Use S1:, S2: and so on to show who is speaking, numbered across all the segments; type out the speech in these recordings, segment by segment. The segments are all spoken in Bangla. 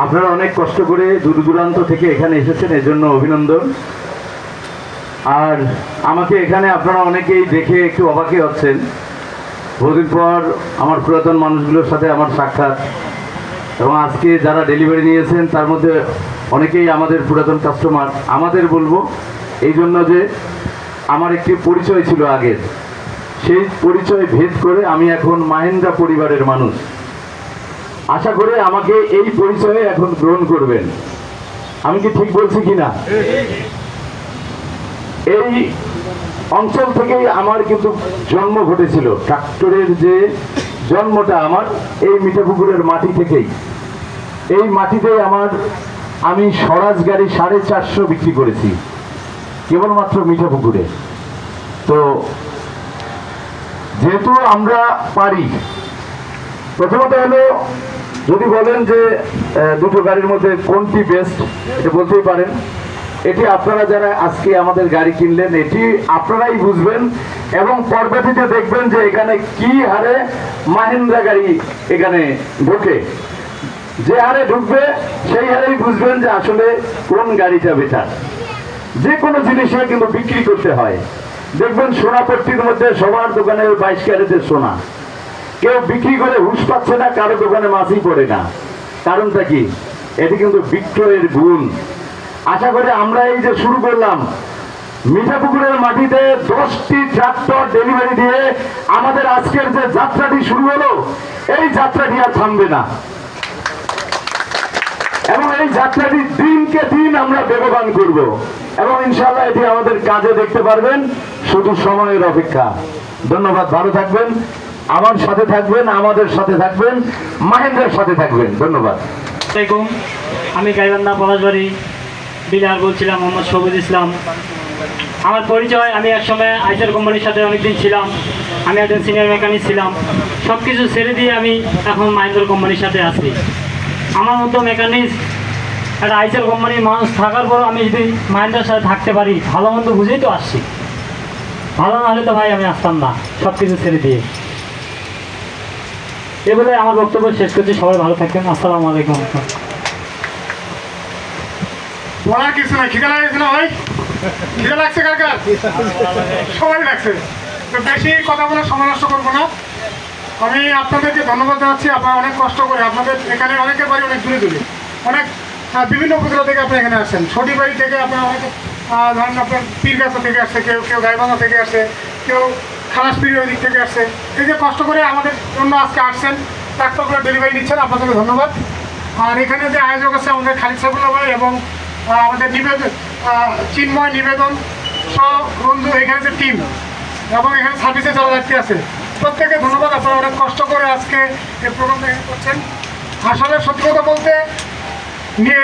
S1: আপনারা অনেক কষ্ট করে দূর দূরান্ত থেকে এখানে এসেছেন, এজন্য অভিনন্দন। আর আমাকে এখানে আপনারা অনেকেই দেখে একটু অবাকই হচ্ছেন। বহুদিন পর আমার পুরাতন মানুষগুলোর সাথে আমার সাক্ষাৎ, এবং আজকে যারা ডেলিভারি নিয়েছেন তার মধ্যে অনেকেই আমাদের পুরাতন কাস্টমার। আমাদের বলবো এই জন্য যে আমার একটি পরিচয় ছিল আগের, সেই পরিচয় ভেদ করে আমি এখন মাহিন্দ্রা পরিবারের মানুষ। আশা করে আমাকে এই পরিচয়ে এখন গ্রহণ করবেন। আমি কি ঠিক বলছি কিনা? এই অঞ্চল থেকেই আমার কিন্তু জন্ম ঘটেছিল। ট্রাক্টরের যে জন্মটা আমার এই মিঠাপুকুরের মাটি থেকেই। এই মাটিতেই আমি স্বরাজ গাড়ি 450 বিক্রি করেছি কেবলমাত্র মিঠাপুকুরে। তো যেহেতু আমরা পারি, প্রথমত হলো যদি বলেন যে দুটো গাড়ির মধ্যে কোনটি বেস্ট, এটা বলতেই পারেন। এটি আপনারা যারা আজকে আমাদের গাড়ি কিনলেন এটি আপনারাই বুঝবেন, এবং পরবর্তীতে দেখবেন যে এখানে কি হারে মাহিন্দ্রা গাড়ি এখানে ঢোকে। যে হারে ঢুকবে সেই হারেই বুঝবেন যে আসলে কোন গাড়িটা বেটার। যে কোনো জিনিসে কিন্তু বিক্রি করতে হয়। দেখবেন সোনাপট্টির মধ্যে সবার দোকানে 22 ক্যারেটের সোনা, কেউ বিক্রি করে হুঁশ পাচ্ছে না, কারো দোকানে মাছই পড়ে না। কারণটা কি? এটি কিন্তু বিক্রয়ের গুণ। আশা করি আমরা এই যে শুরু করলাম, মিঠাপুকুরের মাটিতে 10টি ট্রাক্টর ডেলিভারি দিয়ে আমাদের আজকের যে যাত্রাটি শুরু হলো, এই যাত্রাটি আর থামবে না, এবং এই যাত্রাটি দিনকে দিন আমরা বেগবান করব, এবং ইনশাআল্লাহ এটি আমাদের কাজে দেখতে পারবেন। শুধু সময়ের অপেক্ষা। ধন্যবাদ। ভালো থাকবেন, আমার সাথে থাকবেন, আমাদের সাথে থাকবেন, মাহিন্দ্রার সাথে থাকবেন। ধন্যবাদ।
S2: আমি গাইবান্ধা পলাশবাড়ি ডিলার বলছিলাম, মোহাম্মদ সবুজ ইসলাম। আমার পরিচয়, আমি একসময় আইসার কোম্পানির সাথে অনেকদিন ছিলাম। আমি একজন সিনিয়র মেকানিক ছিলাম। সব কিছু ছেড়ে দিয়ে আমি এখন মাহিন্দ্রা কোম্পানির সাথে আছি। আমার মতো মেকানিক একটা আইসার কোম্পানির মানুষ থাকার পর আমি যদি মাহিন্দ্রার সাথে থাকতে পারি, ভালো মন্দ বুঝেই তো আসছি। ভালো না হলে তো ভাই আমি আসতাম না, সব কিছু ছেড়ে দিয়ে। এ বলে আমার বক্তব্য শেষ করছি। সবাই ভালো থাকবেন। আসসালামু আলাইকুম।
S3: বলার কিছু নাই। খিদে লাগছে না ভাই? খিদে লাগছে কার কার? সবাই লাগছে। তো বেশি কথা বলে সময় নষ্ট করবো না। আমি আপনাদেরকে ধন্যবাদ জানাচ্ছি। আপনারা অনেক কষ্ট করে, আপনাদের এখানে অনেকের বাড়ি অনেক দূরে দূরে, অনেক বিভিন্ন উপজেলা থেকে আপনি এখানে আসছেন। ছটি বাড়ি থেকে আপনারা অনেকে ধরেন আপনার পীরগাছা থেকে আসছে, কেউ গাইবান্ধা থেকে আসছে, কেউ খালাসপিড়ির ওই দিক থেকে আসছে। এই যে কষ্ট করে আমাদের জন্য আজকে আসছেন, ট্রাক্টরগুলো ডেলিভারি নিচ্ছেন, আপনাদেরকে ধন্যবাদ। আর এখানে যে আয়োজক আছে আমাদের খালিদ সাইফুল্লাহ ভাই এবং আমাদের নিবেদন চিন্ময় নিবেদন সব বন্ধু, এখানে যে টিম এবং এখানে সার্ভিসে যারা ব্যক্তি আছে, প্রত্যেকে ধন্যবাদ। আপনারা অনেক কষ্ট করে আজকে এই প্রোগ্রামটা এখানে করছেন। আসলে সত্যি কথা বলতে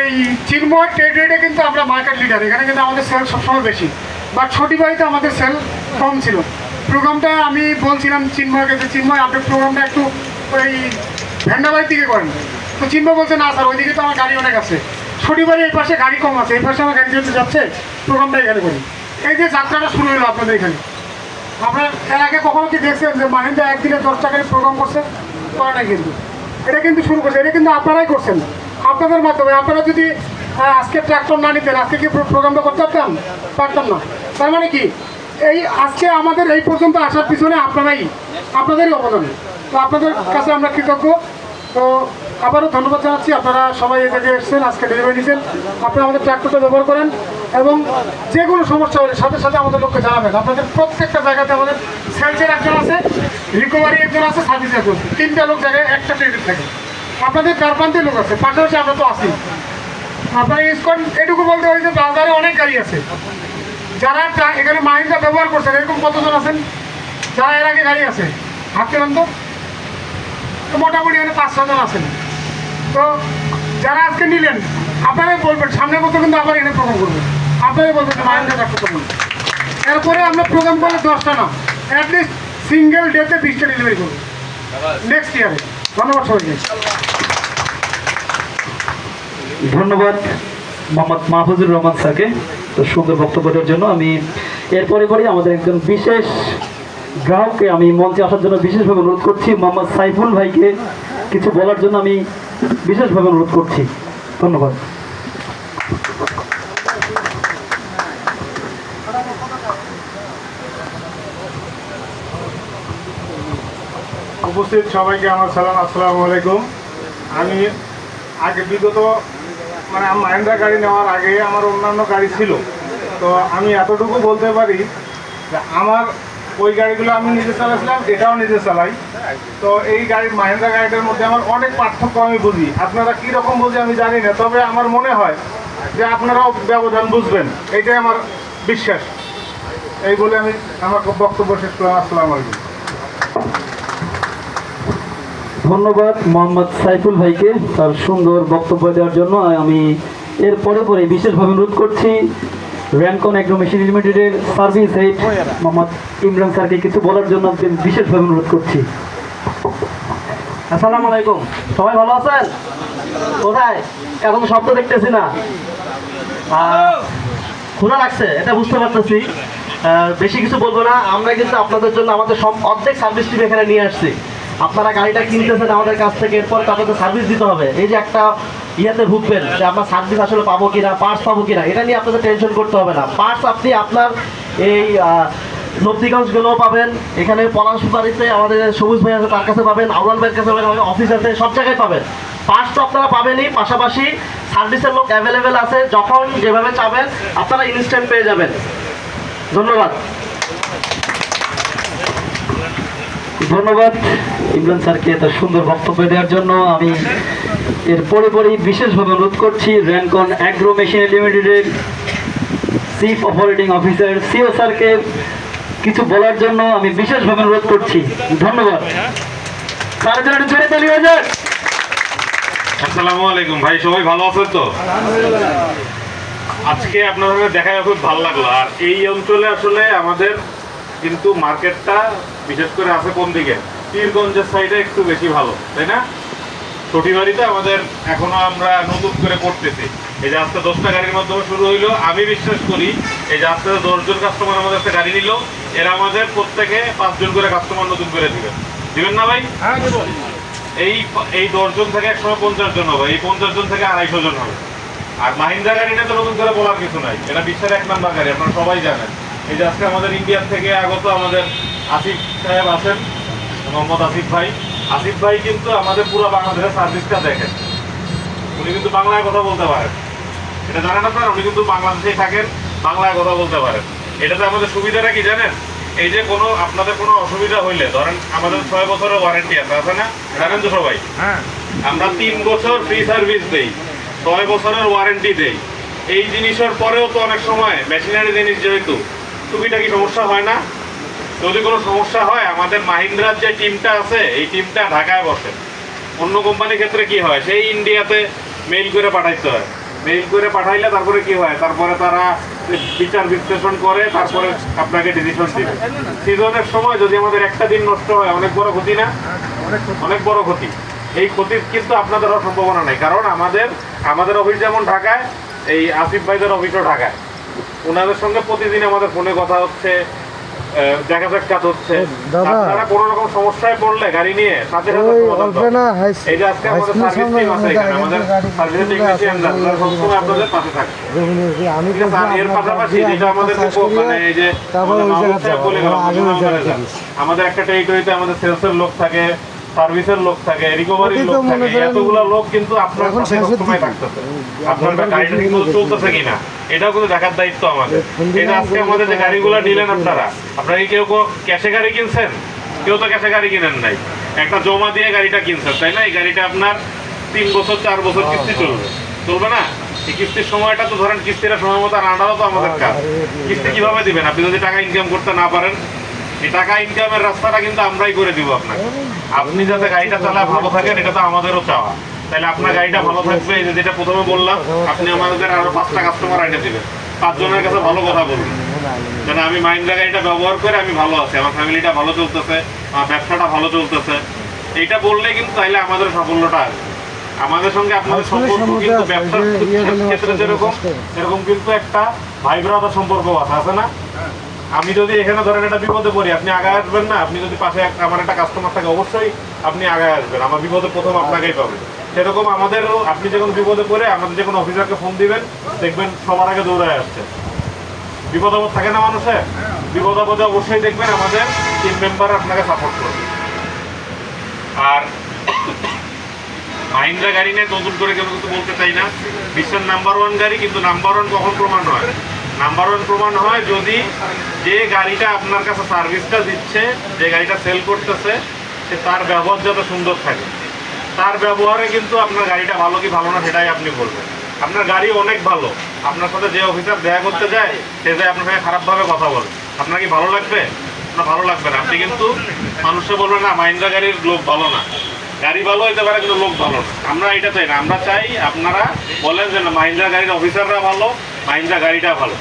S3: এই চিন্ময় ট্রেড রেটে কিন্তু আমরা মার্কেট লিডার। এখানে কিন্তু আমাদের সেল সবসময় বেশি, বাট ছোটি বাড়িতে আমাদের সেল কম ছিল। প্রোগ্রামটা আমি বলছিলাম চিন্ময়কে যে চিন্ময় আপনি প্রোগ্রামটা একটু ওই ভেন্ডাবাড়ির দিকে করেন। তো চিন্ময় বলছে না স্যার, ওইদিকে তো আমার গাড়ি অনেক আছে। শনিবারে এই পাশে গাড়ি কম আছে, এই পাশে আমার গাড়ি যেতে যাচ্ছে, প্রোগ্রামটা এখানে করি। এই যে যাত্রাটা শুরু হলো আপনাদের এখানে, আপনার এর আগে কখনো কি দেখছেন যে মাহিন্দ্রা একদিনে 10 টাকার প্রোগ্রাম করছে? করে না কিন্তু। এটা কিন্তু শুরু করছে, এটা কিন্তু আপনারাই করছেন, আপনাদের মাধ্যমে। আপনারা যদি আজকে ট্রাক্টর না নিতেন, আজকে কি প্রোগ্রামটা করতে পারতাম না। তার মানে কি, এই আজকে আমাদের এই পর্যন্ত আসার পিছনে আপনাদেরই অবদান। তো আপনাদের কাছে আমরা কৃতজ্ঞ। তো আবারও ধন্যবাদ জানাচ্ছি। আপনারা সবাই এই জায়গায় এসেছেন, আজকে ডেলিভারি নিয়েছেন। আপনারা আমাদের ট্রাক্টরটা ব্যবহার করেন, এবং যে কোনো সমস্যা হলে সাথে সাথে আমাদের লোককে জানাবেন। আপনাদের প্রত্যেকটা জায়গাতে আমাদের সেলসের একজন আছে, রিকভারি একজন আছে, সার্ভিস একজন, 3টা লোক জায়গায় একটা ট্রেডের থাকে। আপনাদের 4-5 লোক আছে, পাশাপাশি আমরা তো আছি। আপনারা ইউজ করেন। এটুকু বলতে হয় যে বাজারে অনেক গাড়ি আছে, যারা এখানে মাহিন্দ্রা ব্যবহার করছেন এরকম কতজন আছেন যারা এর আগে গাড়ি আছে? হাত কেন তো? মোটামুটি এখানে 5-6 জন আছেন। তো যারা আজকে নিলেন, আপনারাই বলবেন সামনের বছর কিন্তু আবার এখানে প্রোগ্রাম করবেন। আপনারাই বলবেন যে মাহিন্দ্রা ট্রাক্টর করবেন। এরপরে আমরা প্রোগ্রাম করলে 10টা না, অ্যাটলিস্ট সিঙ্গেল ডেতে 20টা ডেলিভারি করবো নেক্সট ইয়ারে। ধন্যবাদ সবাইকে।
S4: ধন্যবাদ মোহাম্মদ মাহফুজুর রহমান স্যারকে তো সুন্দর বক্তব্যের জন্য। আমি এরপরে আমাদের একজন বিশেষ গ্রাহককে আমি মঞ্চে আসার জন্য বিশেষভাবে অনুরোধ করছি। মোহাম্মদ সাইফুল ভাইকে কিছু বলার জন্য আমি বিশেষভাবে অনুরোধ করছি। ধন্যবাদ।
S3: উপস্থিত সবাইকে আমার সালাম, আসসালামু আলাইকুম। আমি আগে বিগত মানে মাহিন্দ্রা গাড়ি নেওয়ার আগে আমার অন্যান্য গাড়ি ছিল, তো আমি এতটুকু বলতে পারি যে আমার ওই গাড়িগুলো আমি নিজে চালাইছিলাম, এটাও নিজে চালাই। তো এই গাড়ির মাহিন্দ্রা গাড়িটার মধ্যে আমার অনেক পার্থক্য আমি বুঝি। আপনারা কীরকম বুঝি আমি জানি না, তবে আমার মনে হয় যে আপনারাও ব্যবধান বুঝবেন, এইটাই আমার বিশ্বাস। এই বলে আমি আমার বক্তব্য শেষ করলাম। আসসালামু আলাইকুম।
S4: ধন্যবাদ মোহাম্মদ সাইফুল ভাইকে তার সুন্দর বক্তব্য দেওয়ার জন্য। আমি এর পরে বিশেষভাবে অনুরোধ করছি র্যানকন অ্যাগ্রো মেশিন লিমিটেডের সার্ভিস হেড মোহাম্মদ ইমরান স্যারকে কিছু বলার জন্য বিশেষভাবে অনুরোধ করছি। আসসালামু আলাইকুম, সবাই ভালো আছেন? কোথায় এখন শব্দ দেখতেছি না, খোলা লাগছে এটা বুঝতে পারতেছি। বেশি কিছু বলবো না, আমরা কিন্তু আপনাদের জন্য আমাদের সব অর্ধেক সার্ভিস টিম এখানে নিয়ে আসছি। আপনারা গাড়িটা কিনতেছেন আমাদের কাছ থেকে, এরপর আপনাদের সার্ভিস দিতে হবে। এই যে একটা ইয়াতে ভুগবেন যে আমরা সার্ভিস আসলে পাবো কিনা, পার্টস পাবো কিনা, এটা নিয়ে আপনাদের টেনশন করতে হবে না। পার্টস আপনি আপনার এই নবদিগঞ্জগুলোও পাবেন, এখানে পলাশবাড়িতে আমাদের সবুজ ভাই আছে তার কাছে পাবেন, আউয়াল ভাইয়ের কাছে পাবেন, আমাদের অফিস আছে, সব জায়গায় পাবেন। পার্টস তো আপনারা পাবেনই, পাশাপাশি সার্ভিসের লোক অ্যাভেলেবেল আছে, যখন যেভাবে চাবেন আপনারা ইনস্ট্যান্ট পেয়ে যাবেন। ধন্যবাদ। ধন্যবাদ ইমরান স্যারকে এত সুন্দর বক্তব্য দেওয়ার জন্য। আমি এর পরেই বিশেষভাবে অনুরোধ করছি র্যানকন অ্যাগ্রো মেশিন লিমিটেডের চিফ অপারেটিং অফিসার সিও স্যারকে কিছু বলার জন্য আমি বিশেষভাবে অনুরোধ করছি। ধন্যবাদ। স্যারের জন্য জোরে তালি হয়ে যাক।
S5: আসসালামু আলাইকুম ভাই, সবাই ভালো আছেন তো? আজকে আপনাদের সাথে দেখা খুব ভালো লাগলো। আর এই অঞ্চলে আসলে আমাদের কিন্তু মার্কেটটা বিশেষ করে আছে কোন দিকে, পীরগঞ্জের সাইডে একটু বেশি ভালো, তাই না? ছটিবাড়িতে আমাদের এখনো আমরা নতুন করে করতেছি। এই যে আজকে 10টা গাড়ির মাধ্যমে শুরু হইলো, আমি বিশ্বাস করি এই যে আজকে 10 জন কাস্টমার আমাদের একটা গাড়ি নিল, এরা আমাদের প্রত্যেকে 5 জন করে কাস্টমার নতুন করে দিবেন না ভাই? এই 10 জন থেকে একসময় 50 জন হবে, এই 50 জন থেকে 250 জন হবে। আর মাহিন্দ্রা গাড়িটা তো নতুন করে বলার কিছু নাই, এটা বিশ্বের 1 নাম্বার গাড়ি, আপনারা সবাই জানেন। এই যে আজকে আমাদের ইন্ডিয়ার থেকে আগত আমাদের আসিফ সাহেব আছেন, মোহাম্মদ আসিফ ভাই কিন্তু আমাদের পুরো বাংলাদেশের সার্ভিসটা দেখেন। উনি কিন্তু বাংলায় কথা বলতে পারেন, এটা জানেন আপনারা? উনি কিন্তু বাংলাদেশেই থাকেন, বাংলায় কথা বলতে পারেন। এটাতে আমাদের সুবিধাটা কি জানেন? এই যে আপনাদের কোনো অসুবিধা হইলে, ধরেন আমাদের 6 বছরের ওয়ারেন্টি আছে না? জানেন তো সবাই? আমরা 3 বছর ফ্রি সার্ভিস দেই, 6 বছরের ওয়ারেন্টি দেই। এই জিনিসের পরেও তো অনেক সময় মেশিনারি জিনিস যেহেতু টুকিটাকি সমস্যা হয় না? যদি কোনো সমস্যা হয় আমাদের মাহিন্দ্রার যে টিমটা আছে এই টিমটা ঢাকায় বসে। অন্য কোম্পানির ক্ষেত্রে কি হয়, সেই ইন্ডিয়াতে মেইল করে পাঠাইতে হয়। মেইল করে পাঠাইলে তারপরে কি হয়, তারপরে তারা বিচার বিশ্লেষণ করে তারপরে আপনাকে ডিসিশন দিবে। সিজনের সময় যদি আমাদের একটা দিন নষ্ট হয় অনেক বড় ক্ষতি না? অনেক বড় ক্ষতি। এই ক্ষতির কিন্তু আপনাদের হওয়ার সম্ভাবনা নেই, কারণ আমাদের অফিস যেমন ঢাকায়, এই আসিফ ভাইদের অফিসও ঢাকায়। ওনাদের সঙ্গে প্রতিদিন আমাদের ফোনে কথা হচ্ছে, দেখা সাক্ষাৎ হচ্ছে। আপনারা কোনো রকম সমস্যায় পড়লে গাড়ি নিয়ে সাথে সাথে সমাধান হয়। এই যে আজকে আমাদের সার্ভিস টিম আছে এখানে, আমাদের সার্ভিস টেকনিশিয়ানরা সবসময় আপনাদের পাশে থাকে। এর পাশাপাশি যেটা আমাদের মানে এই যে আমাদের একটা টেরিটরিতে আমাদের সেলসের লোক থাকে, সার্ভিসের লোক থাকে, রিকভারির লোক থাকে, এতগুলো লোক কিন্তু আপনার সাথে সবসময় থাকতেছে। আপনার গাড়িটা ঠিক মতো চলতেছে কিনা এটাও কিন্তু দেখার দায়িত্ব আমাদের। এটা আজকে আমাদের যে গাড়িগুলো নিলেন আপনারা কি কেউ ক্যাশে গাড়ি কিনছেন? কেউ তো ক্যাশে গাড়ি কিনেন নাই, একটা জমা দিয়ে গাড়িটা কিনছেন, তাই না? এই গাড়িটা আপনার 3 বছর 4 বছর কিস্তি চলবে না? এই কিস্তির সময়টা তো ধরেন কিস্তিটা সময় মতো আনাটাও তো আমাদের কাজ। কিস্তি কিভাবে দিবেন আপনি যদি টাকা ইনকাম করতে না পারেন? এই টাকা ইনকামের রাস্তাটা কিন্তু আমরাই করে দিব আপনাকে। আপনি যাতে গাড়িটা চালায় ভালো থাকেন এটা তো আমাদেরও চাওয়া। তাহলে আপনার গাড়িটা ভালো থাকবে, এই যে যেটা প্রথমে বললাম, আপনি আমাদের আরো 5টা কাস্টমার আইনে দিবেন, 5 জনের কাছে ভালো কথা বলবেন, যেন আমি মাহিন্দ্রা গাড়িটা ব্যবহার করে আমি ভালো আছি, আমার ফ্যামিলিটা ভালো চলতেছে, আমার ব্যবসাটা ভালো চলতেছে। এইটা বললে কিন্তু তাইলে আমাদের সাফল্যটা আসবে। আমাদের সঙ্গে আপনাদের সম্পর্ক কিন্তু ব্যবসার ক্ষেত্রে যেরকম এরকম কিন্তু একটা ভাই ব্রাদার সম্পর্ক আছে না? আমি যদি এখানে ধরেন একটা বিপদে পড়ি, আপনি আগায় আসবেন না? আপনি যদি পাশে আমার একটা কাস্টমার থাকে অবশ্যই আপনি আগায় আসবেন, আমার বিপদে প্রথম আপনাকেই পাবেন। সেরকম আমাদেরও আপনি যখন বিপদে পড়ে আমাদের যে কোনো অফিসারকে ফোন দিবেন, দেখবেন সবার আগে দৌড়ায় আসছে। বিপদ আপদ থাকে না মানুষের, বিপদ আপদে অবশ্যই দেখবেন আমাদের টিম মেম্বার আপনাকে সাপোর্ট করবে। আর মাহিন্দ্রা গাড়ি নিয়ে নতুন করে কেউ কিছু বলতে চাই না। বিশ্বের নাম্বার 1 গাড়ি, কিন্তু নাম্বার 1 কখন প্রমাণ হয়? নাম্বার 1 প্রমাণ হয় যদি যে গাড়িটা আপনার কাছে সার্ভিসটা দিচ্ছে, যে গাড়িটা সেল করতেছে, সে তার ব্যবহার যত সুন্দর থাকে, তার ব্যবহারে কিন্তু আপনার গাড়িটা ভালো কি ভালো না সেটাই আপনি বলবেন। আপনার গাড়ি অনেক ভালো, আপনার সাথে যে অফিসার দেখা করতে যায় সে যায় আপনার সঙ্গে খারাপভাবে কথা বলে, আপনার কি ভালো লাগবে? না, ভালো লাগবে না। আপনি কিন্তু মানুষে বলবেন না মাহিন্দ্রা গাড়ির লোক ভালো না। গাড়ি ভালো হইতে পারে কিন্তু লোক ভালো না। আমরা এটা চাই না, আমরা চাই আপনারা বলেন যে না মাহিন্দ্রা গাড়ির অফিসাররা ভালো, মাহিন্দ্রা গাড়িটা ভালো।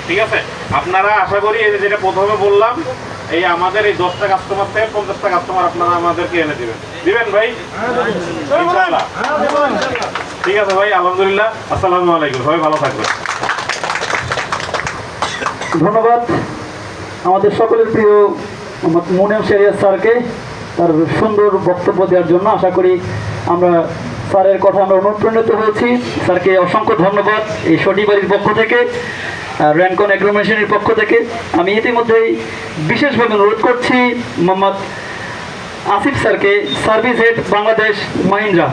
S5: ঠিক আছে? আপনারা আশা করি এই যে যেটা প্রথমে বললাম, এই আমাদের এই 10টা কাস্টমার থেকে 50টা কাস্টমার আপনারা আমাদেরকে এনে দিবেন ভাই? ইনশাআল্লাহ। ঠিক আছে ভাই, আলহামদুলিল্লাহ। আসসালামু আলাইকুম, সবাই ভালো থাকবেন।
S1: ধন্যবাদ আমাদের সকলের প্রিয় মুনিম শরিয়ত স্যারকে তার সুন্দর বক্তব্য দেওয়ার জন্য। আশা করি আমরা স্যারের কথা আমরা অনুপ্রাণিত হয়েছি। স্যারকে অসংখ্য ধন্যবাদ এই শনিবারের পক্ষ থেকে, র্যানকন এগ্রোমেশনের পক্ষ থেকে। আমি ইতিমধ্যেই বিশেষভাবে অনুরোধ করছি মোহাম্মদ আসিফ স্যারকে, সার্ভিস হেড বাংলাদেশ মাহিন্দ্রা।